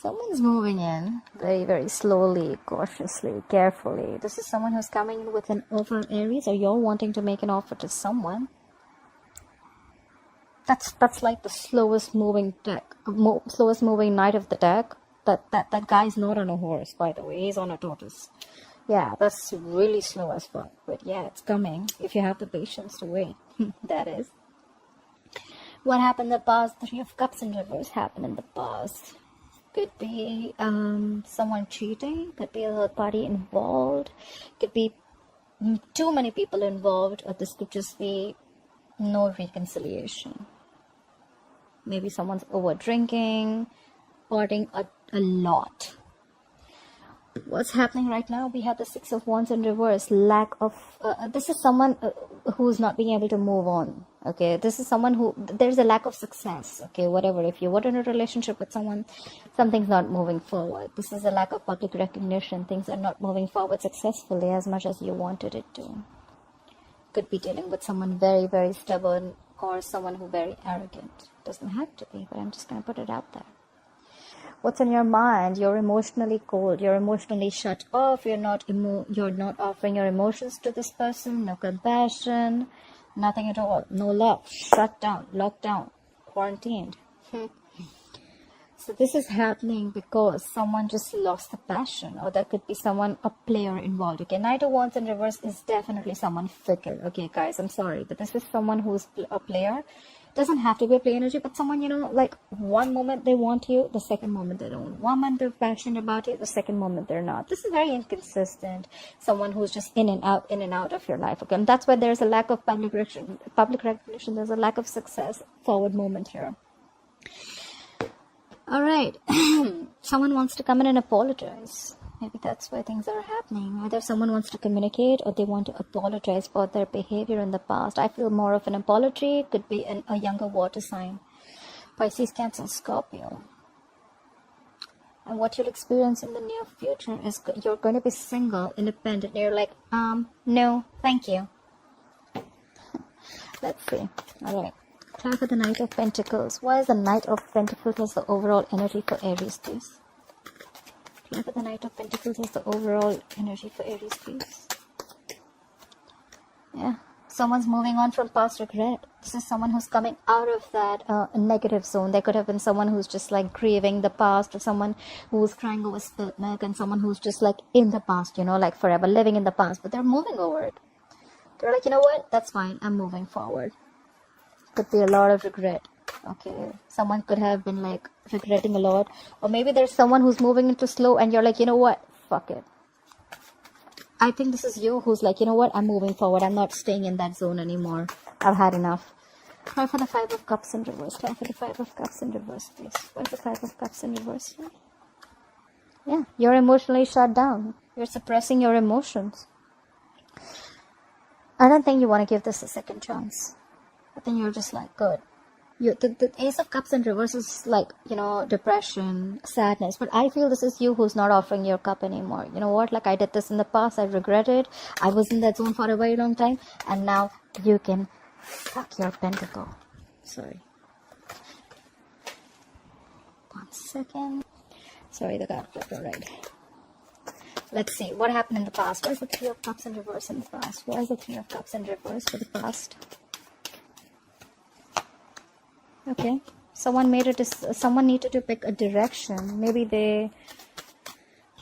Someone's moving in very, very slowly, cautiously, carefully. This is someone who's coming in with an offer, Aries, or you're wanting to make an offer to someone. That's like the slowest moving deck, slowest moving knight of the deck. That guy's not on a horse, by the way. He's on a tortoise. Yeah, that's really slow as fuck. But yeah, it's coming if you have the patience to wait. That is. What happened in the past? The Three of Cups in reverse happened in the past. Could be someone cheating. Could be a third party involved. Could be too many people involved. Or this could just be no reconciliation. Maybe someone's over drinking, partying a lot. What's happening right now? We have the Six of Wands in reverse. Lack of this is someone who's not being able to move on. Okay, this is someone who there's a lack of success. Okay, whatever. If you were in a relationship with someone, something's not moving forward. This is a lack of public recognition. Things are not moving forward successfully as much as you wanted it to. Could be dealing with someone very, very stubborn or someone who very arrogant. Doesn't have to be, but I'm just gonna put it out there. What's on your mind? You're emotionally cold. You're emotionally shut off. You're not offering your emotions to this person. No compassion. Nothing at all. No love. Shut down. Locked down. Quarantined. So this is happening because someone just lost the passion, or there could be someone, a player involved. Okay, Knight of Wands in reverse is definitely someone fickle. Okay, guys, I'm sorry, but this is someone who's a player. Doesn't have to be a play energy, but someone, like one moment they want you, the second moment they don't. One moment they're passionate about you, the second moment they're not. This is very inconsistent. Someone who's just in and out of your life. Okay, and that's why there's a lack of public recognition. There's a lack of success. Forward moment here. All right, someone wants to come in and apologize. Maybe that's why things are happening. Either someone wants to communicate or they want to apologize for their behavior in the past. I feel more of an apology. Could be a younger water sign. Pisces, Cancer, Scorpio. And what you'll experience in the near future is you're going to be single, independent. You're like, no, thank you. Let's see. All right. Try for the Knight of Pentacles. Why is the Knight of Pentacles as the overall energy for Aries, please? Try for the Knight of Pentacles as the overall energy for Aries, please. Yeah. Someone's moving on from past regret. This is someone who's coming out of that negative zone. There could have been someone who's just like grieving the past, or someone who's crying over spilt milk, and someone who's just like in the past, like forever living in the past, but they're moving over it. They're like, you know what? That's fine. I'm moving forward. Could be a lot of regret. Okay, someone could have been like regretting a lot, or maybe there's someone who's moving into slow and you're like, you know what, fuck it. I think this is you who's like, you know what, I'm moving forward. I'm not staying in that zone anymore. I've had enough. Try for the Five of Cups in reverse. Try for the Five of Cups in reverse, please. Where's the Five of Cups in reverse here? Yeah, you're emotionally shut down. You're suppressing your emotions. I don't think you want to give this a second chance. I think you're just like, good. The Ace of Cups in reverse is like, depression, sadness. But I feel this is you who's not offering your cup anymore. You know what? Like, I did this in the past. I regret it. I was in that zone for a very long time. And now you can fuck your pentacle. Sorry. 1 second. Sorry, the card flipped alright. Let's see. What happened in the past? Why is the Three of Cups in reverse in the past? Why is the Three of Cups in reverse for the past? Okay, someone needed to pick a direction. Maybe they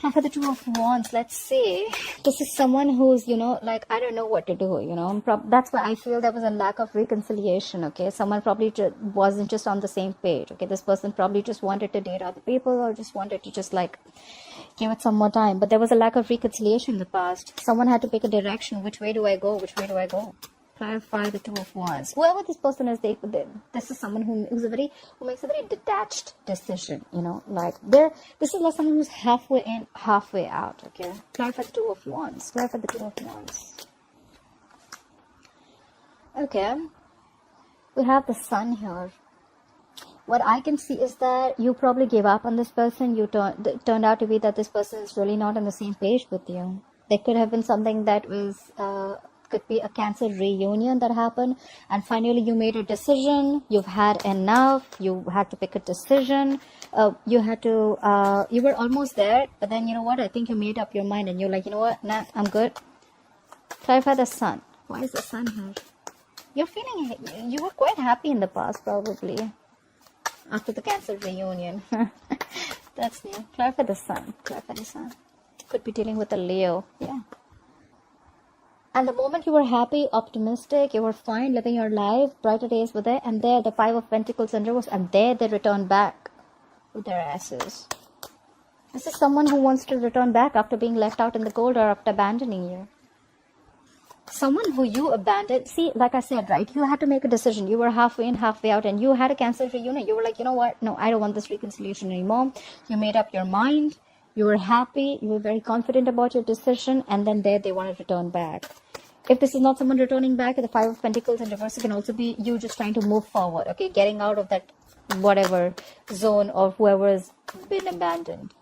have the Two of Wands. Let's see. This is someone who's, like, I don't know what to do, that's why I feel there was a lack of reconciliation. Okay, someone probably wasn't just on the same page. Okay, this person probably just wanted to date other people, or just wanted to just like give it some more time. But there was a lack of reconciliation in the past. Someone had to pick a direction. Which way do I go? Which way do I go? Clarify the Two of Wands. Whoever this person is, this is someone who makes a very detached decision. Like this is like someone who's halfway in, halfway out. Okay, clarify the Two of Wands. Clarify the Two of Wands. Okay, we have the Sun here. What I can see is that you probably gave up on this person. Turned out to be that this person is really not on the same page with you. There could have been something that was. Could be a Cancer reunion that happened, and finally you made a decision. You've had enough. You had to pick a decision. You had to, you were almost there, but then you know what? I think you made up your mind and you're like, you know what? Nah, I'm good. Clarify the sun. Why is the sun here? You're feeling, you were quite happy in the past, probably, after the Cancer reunion. That's new. Clarify the sun. Clarify the sun. Could be dealing with a Leo. Yeah. And the moment you were happy, optimistic, you were fine, living your life, brighter days were there, and there the Five of Pentacles in reverse, and there they return back with their asses. This is someone who wants to return back after being left out in the cold or after abandoning you. Someone who you abandoned. See, like I said, right, you had to make a decision. You were halfway in, halfway out, and you had a Cancer reunion. You were like, you know what? No, I don't want this reconciliation anymore. You made up your mind. You were happy. You were very confident about your decision. And then there they want to return back. If this is not someone returning back, the Five of Pentacles in reverse, it can also be you just trying to move forward. Okay, getting out of that whatever zone of whoever has been abandoned.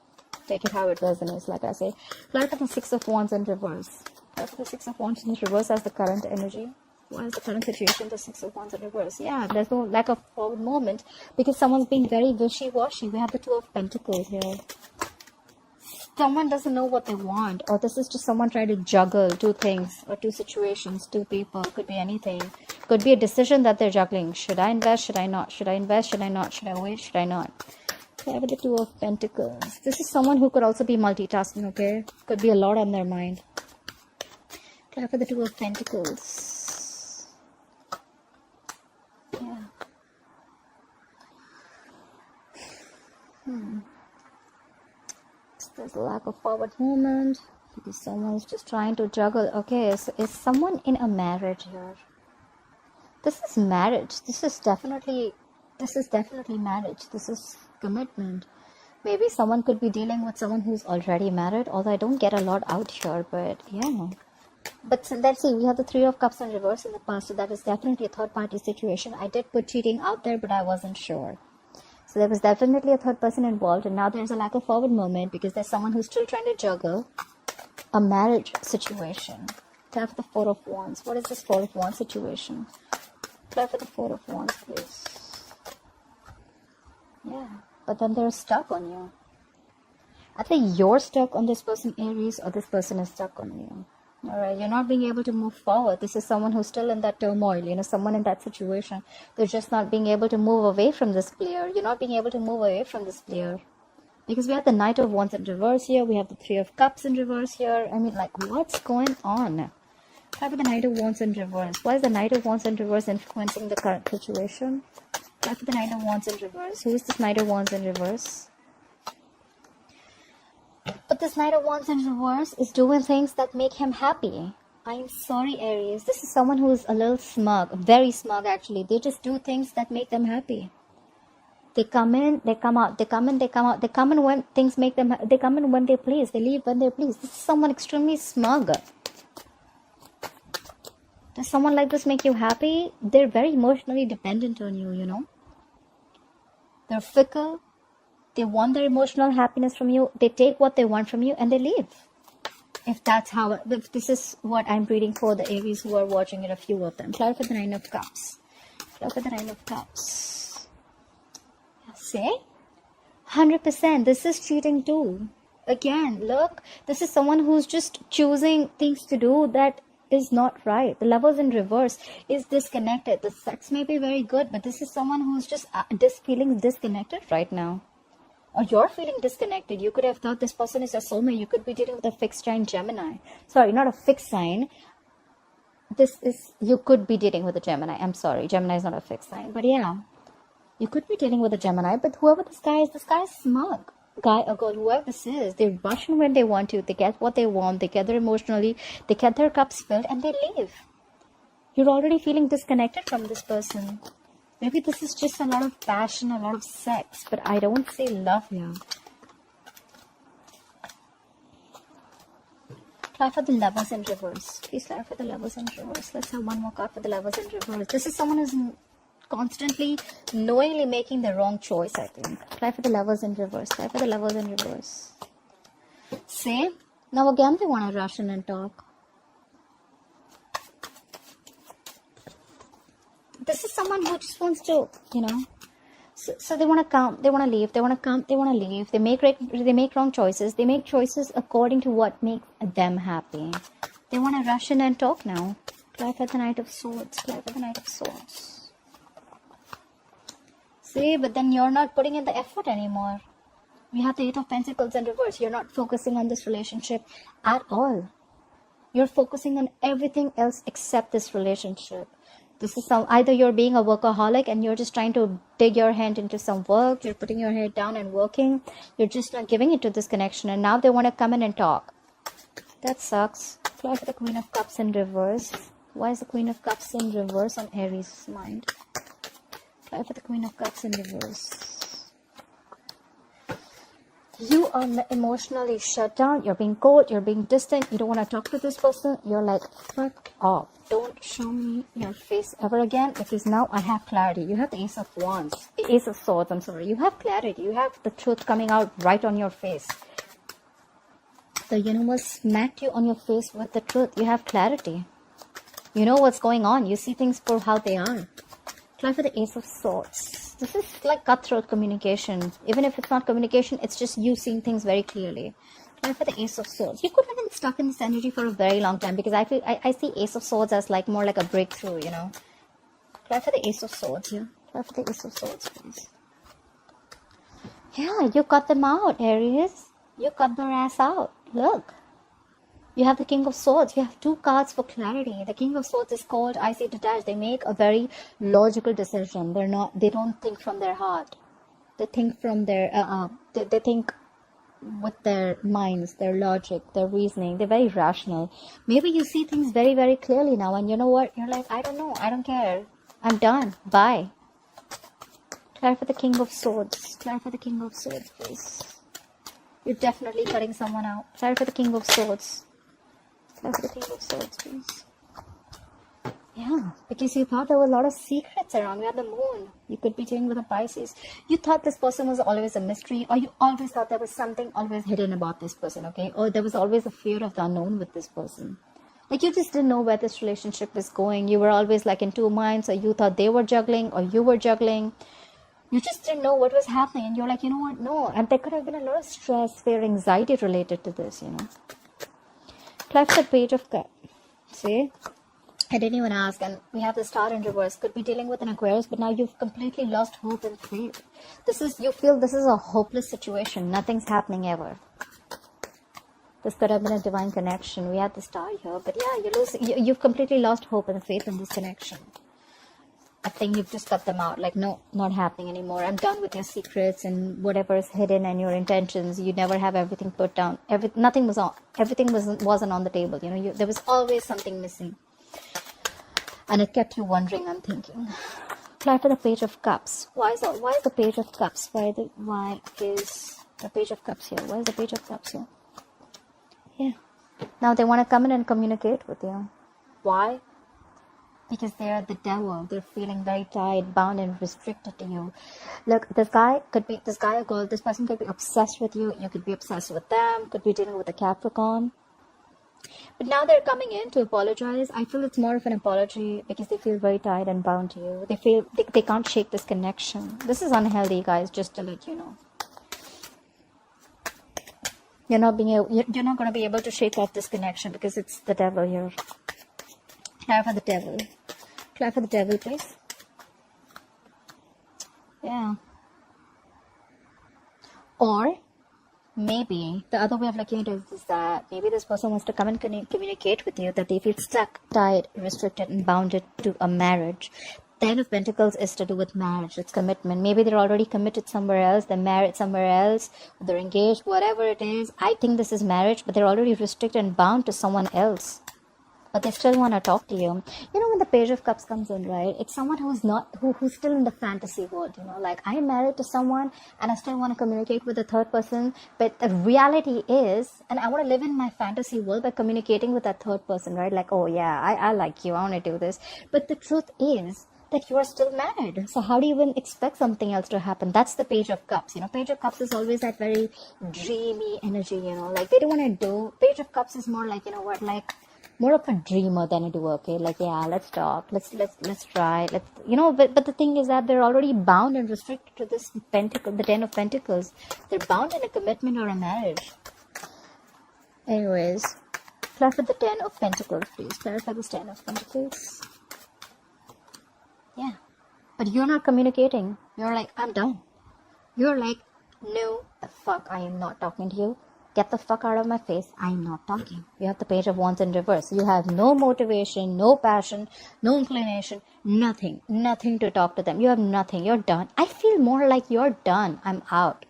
Take it how it resonates, like I say. Clarify the Six of Wands in reverse. The Six of Wands in reverse as the current energy. Why is the current situation the Six of Wands in reverse? Yeah, there's no lack of forward movement because someone's being very wishy-washy. We have the Two of Pentacles here. Someone doesn't know what they want, or this is just someone trying to juggle two things or two situations, two people. Could be anything. Could be a decision that they're juggling. Should I invest? Should I not? Should I invest? Should I not? Should I wait? Should I not? Okay, with the Two of Pentacles. This is someone who could also be multitasking, okay? Could be a lot on their mind. For the Two of Pentacles. Yeah. There's a lack of forward movement because someone's just trying to juggle. Okay, so is someone in a marriage here? This is marriage. This is definitely marriage. This is commitment. Maybe someone could be dealing with someone who's already married, although I don't get a lot out here, but yeah. But let's see, we have the Three of Cups in reverse in the past, so that is definitely a third party situation. I did put cheating out there, but I wasn't sure. So there was definitely a third person involved, and now there's a lack of forward movement because there's someone who's still trying to juggle a marriage situation. Try for the Four of Wands. What is this Four of Wands situation? Try for the Four of Wands, please. Yeah, but then they're stuck on you. I think you're stuck on this person, Aries, or this person is stuck on you. Alright, you're not being able to move forward. This is someone who's still in that turmoil, you know, someone in that situation. They're just not being able to move away from this player. You're not being able to move away from this player. Because we have the Knight of Wands in reverse here. We have the Three of Cups in reverse here. I mean, like, what's going on? Why with the Knight of Wands in reverse? Why is the Knight of Wands in reverse influencing the current situation? Why with the Knight of Wands in reverse? Who is this Knight of Wands in reverse? But this Knight of Wands in reverse is doing things that make him happy. I'm sorry, Aries. This is someone who is a little smug. Very smug, actually. They just do things that make them happy. They come in, they come out. They come in, they come out. They come in when things make them... They come in when they please. They leave when they please. This is someone extremely smug. Does someone like this make you happy? They're very emotionally dependent on you, you know. They're fickle. They want their emotional happiness from you. They take what they want from you and they leave. If that's how, if this is what I'm reading for the Aries who are watching it, a few of them. Clarify the Nine of Cups. Clarify the Nine of Cups. See? 100%. This is cheating too. Again, look. This is someone who's just choosing things to do that is not right. The Lovers in reverse is disconnected. The sex may be very good, but this is someone who's just feeling disconnected right now. Or you're feeling disconnected. You could have thought this person is a soulmate. You could be dealing with a fixed sign Gemini. Sorry, not a fixed sign. You could be dealing with a Gemini. I'm sorry, Gemini is not a fixed sign. But yeah, you could be dealing with a Gemini. But whoever this guy is smug. Guy or girl, whoever this is, they rush in when they want to. They get what they want. They gather emotionally. They get their cups filled and they leave. You're already feeling disconnected from this person. Maybe this is just a lot of passion, a lot of sex, but I don't see love here. Try for the Lovers in reverse. Please try for the Lovers in reverse. Let's have one more card for the Lovers in reverse. This is someone who's constantly, knowingly making the wrong choice, I think. Try for the Lovers in reverse. Try for the Lovers in reverse. See? Now again they want to rush in and talk. This is someone who just wants to, you know, So they want to come, they want to leave, they want to come, they want to leave. They make wrong choices. They make choices according to what makes them happy. They want to rush in and talk now. Clear for the Knight of Swords. Clear for the Knight of Swords. See, but then you're not putting in the effort anymore. We have the Eight of Pentacles in reverse. You're not focusing on this relationship at all. You're focusing on everything else except this relationship. This is either you're being a workaholic and you're just trying to dig your hand into some work. You're putting your head down and working. You're just not giving it to this connection. And now they want to come in and talk. That sucks. Fly for the Queen of Cups in reverse. Why is the Queen of Cups in reverse on Aries' mind? Fly for the Queen of Cups in reverse. You are emotionally shut down. You're being cold. You're being distant. You don't want to talk to this person. You're like, fuck off. Don't show me your face ever again, because now I have clarity. You have the Ace of Wands. Ace of Swords, I'm sorry. You have clarity. You have the truth coming out right on your face. The universe smacked you on your face with the truth. You have clarity. You know what's going on. You see things for how they are. Try for the Ace of Swords. This is like cutthroat communication. Even if it's not communication, it's just you seeing things very clearly. Try for the Ace of Swords. You could have been stuck in this energy for a very long time, because I see Ace of Swords as like more like a breakthrough, you know. Try for the Ace of Swords here. Try for the Ace of Swords, please. Yeah, you cut them out, Aries. You cut their ass out. Look. You have the King of Swords. You have two cards for clarity. The King of Swords is called, I see detached. They make a very logical decision. They don't think from their heart. They think from their, they think with their minds, their logic, their reasoning. They're very rational. Maybe you see things very, very clearly now. And you know what? You're like, I don't know. I don't care. I'm done. Bye. Clear for the King of Swords. Clear for the King of Swords, please. You're definitely cutting someone out. Clear for the King of Swords. Clear for the King of Swords, please. Yeah, because you thought there were a lot of secrets around. We had the moon. You could be dealing with a Pisces. You thought this person was always a mystery, or you always thought there was something always hidden about this person, okay? Or there was always a fear of the unknown with this person. Like, you just didn't know where this relationship was going. You were always like in two minds, or you thought they were juggling, or you were juggling. You just didn't know what was happening. And you're like, you know what? No. And there could have been a lot of stress, fear, anxiety related to this, you know. Clear for the Page of Cups. See? I didn't even ask, and we have the Star in reverse. Could be dealing with an Aquarius, but now you've completely lost hope and faith. You feel this is a hopeless situation. Nothing's happening ever. This could have been a divine connection. We had the Star here, but yeah, you've completely lost hope and faith in this connection. I think you've just cut them out. Like, no, not happening anymore. I'm done with your secrets and whatever is hidden and your intentions. You never have everything put down. Everything wasn't on the table. You know, there was always something missing. And it kept you wondering and thinking. Clear for the Page of Cups. Why is the Page of Cups? Why is the Page of Cups here? Why is the Page of Cups here? Yeah. Now they want to come in and communicate with you. Why? Because they are the devil. They're feeling very tied, bound, and restricted to you. Look, this guy or girl, this person could be obsessed with you. You could be obsessed with them. Could be dealing with a Capricorn. But now they're coming in to apologize. I feel it's more of an apology because they feel very tied and bound to you. They feel they can't shake this connection. This is unhealthy, guys, just to let you know. You're not going to be able to shake off this connection because it's the devil here. Clear for the devil. Clear for the devil, please. Yeah. Or maybe the other way of looking at it is that maybe this person wants to come and communicate with you that they feel stuck, tied, restricted, and bounded to a marriage. Ten of Pentacles is to do with marriage. It's commitment. Maybe they're already committed somewhere else. They're married somewhere else. They're engaged, whatever it is. I think this is marriage, but they're already restricted and bound to someone else. But they still want to talk to you. You know, when the Page of Cups comes in, right? It's someone who's still in the fantasy world, you know, like I'm married to someone and I still want to communicate with the third person. But the reality is, and I want to live in my fantasy world by communicating with that third person, right? Like, oh yeah, I like you. I want to do this. But the truth is that you are still married. So how do you even expect something else to happen? That's the Page of Cups. You know, Page of Cups is always that very dreamy energy, you know, like they don't want to do. Page of Cups is more like, you know what, like, more of a dreamer than a doer. Okay, like, yeah, let's talk, let's try, but the thing is that they're already bound and restricted to this pentacle, the 10 of Pentacles. They're bound in a commitment or a marriage. Anyways, clarify the 10 of Pentacles, please. Clarify this 10 of Pentacles. Yeah, but you're not communicating. You're like, I'm done. You're like, no, the fuck, I am not talking to you. Get the fuck out of my face. I'm not talking. You have the Page of Wands in reverse. You have no motivation, no passion, no inclination, nothing. Nothing to talk to them. You have nothing. You're done. I feel more like you're done. I'm out.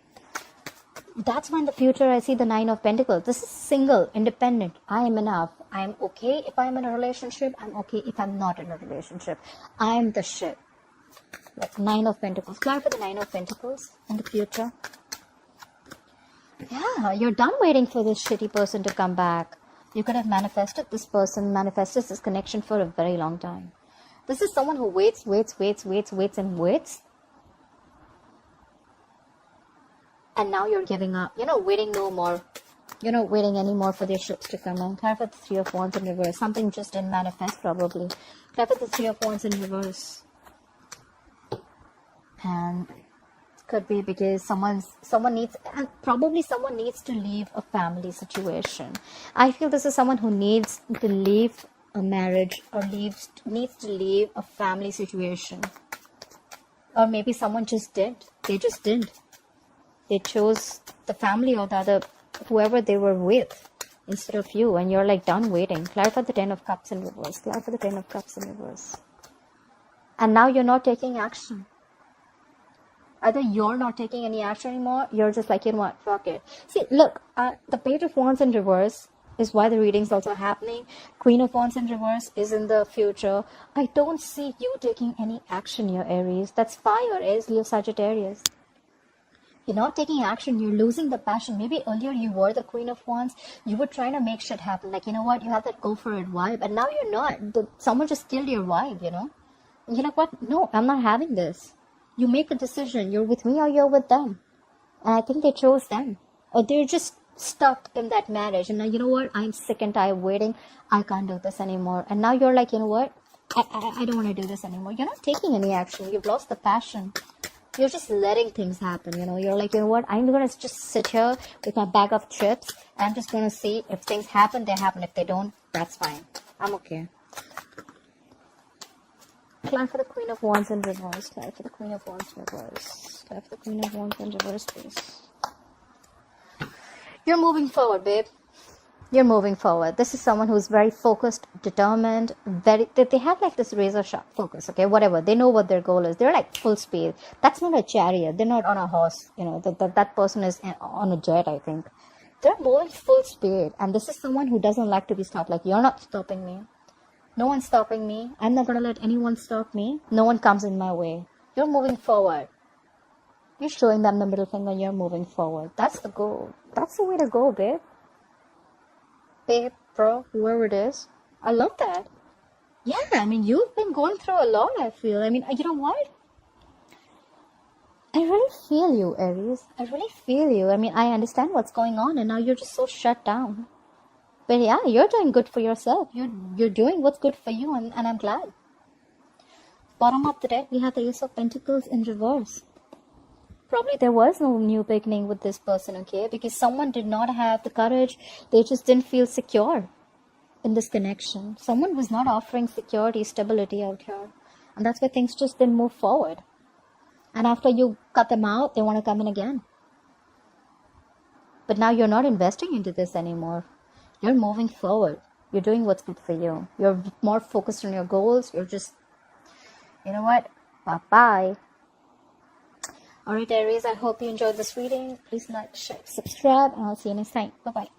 That's why in the future I see the 9 of Pentacles. This is single, independent. I am enough. I am okay if I'm in a relationship. I'm okay if I'm not in a relationship. I'm the shit. Like 9 of Pentacles. Clarify the 9 of Pentacles in the future. Yeah, you're done waiting for this shitty person to come back. You could have manifested this person, manifested this connection for a very long time. This is someone who waits and waits. And now you're giving up. You're not waiting no more. You're not waiting anymore for their ships to come in. Clarify the 3 of Wands in reverse. Something just didn't manifest probably. Clarify the 3 of Wands in reverse. And could be because someone needs, and probably someone needs to leave a family situation. I feel this is someone who needs to leave a marriage or needs to leave a family situation. Or maybe someone just did. They just did. They chose the family or the other, whoever they were with, instead of you, and you're like done waiting. Clarify the 10 of Cups in reverse. Clarify the 10 of Cups in reverse. And now you're not taking action. Either you're not taking any action anymore, you're just like, you know what, fuck it. See, look, the Page of Wands in reverse is why the reading's also happening. Queen of Wands in reverse is in the future. I don't see you taking any action here, Aries. That's fire, Aries, Leo, Sagittarius. You're not taking action. You're losing the passion. Maybe earlier you were the Queen of Wands. You were trying to make shit happen. Like, you know what, you have that go for it vibe. And now you're not. Someone just killed your vibe, you know. You're like, what? No, I'm not having this. You make a decision. You're with me or you're with them. And I think they chose them. Or they're just stuck in that marriage. And now, you know what? I'm sick and tired of waiting. I can't do this anymore. And now you're like, you know what? I don't want to do this anymore. You're not taking any action. You've lost the passion. You're just letting things happen, you know. You're like, you know what? I'm going to just sit here with my bag of chips. I'm just going to see if things happen, they happen. If they don't, that's fine. I'm okay. Clarify the Queen of Wands in reverse. Clarify the Queen of Wands in reverse. Clarify the Queen of Wands in reverse, please. You're moving forward, babe. You're moving forward. This is someone who's very focused, determined, they have like this razor sharp focus, okay? Whatever. They know what their goal is. They're like full speed. That's not a chariot. They're not on a horse. You know, that person is on a jet, I think. They're moving full speed. And this is someone who doesn't like to be stopped. Like, you're not stopping me. No one's stopping me. I'm not going to let anyone stop me. No one comes in my way. You're moving forward. You're showing them the middle finger. You're moving forward. That's the goal. That's the way to go, babe. Babe, bro, whoever it is. I love that. Yeah, I mean, you've been going through a lot, I feel. I mean, you know what? I really feel you, Aries. I really feel you. I mean, I understand what's going on, and now you're just so shut down. But yeah, you're doing good for yourself. You're doing what's good for you, and I'm glad. Bottom of the deck, we have the Ace of Pentacles in reverse. Probably there was no new beginning with this person, okay? Because someone did not have the courage. They just didn't feel secure in this connection. Someone was not offering security, stability out here. And that's why things just didn't move forward. And after you cut them out, they want to come in again. But now you're not investing into this anymore. You're moving forward. You're doing what's good for you. You're more focused on your goals. You're just, you know what? Bye-bye. Alright, Aries, I hope you enjoyed this reading. Please like, share, subscribe, and I'll see you next time. Bye-bye.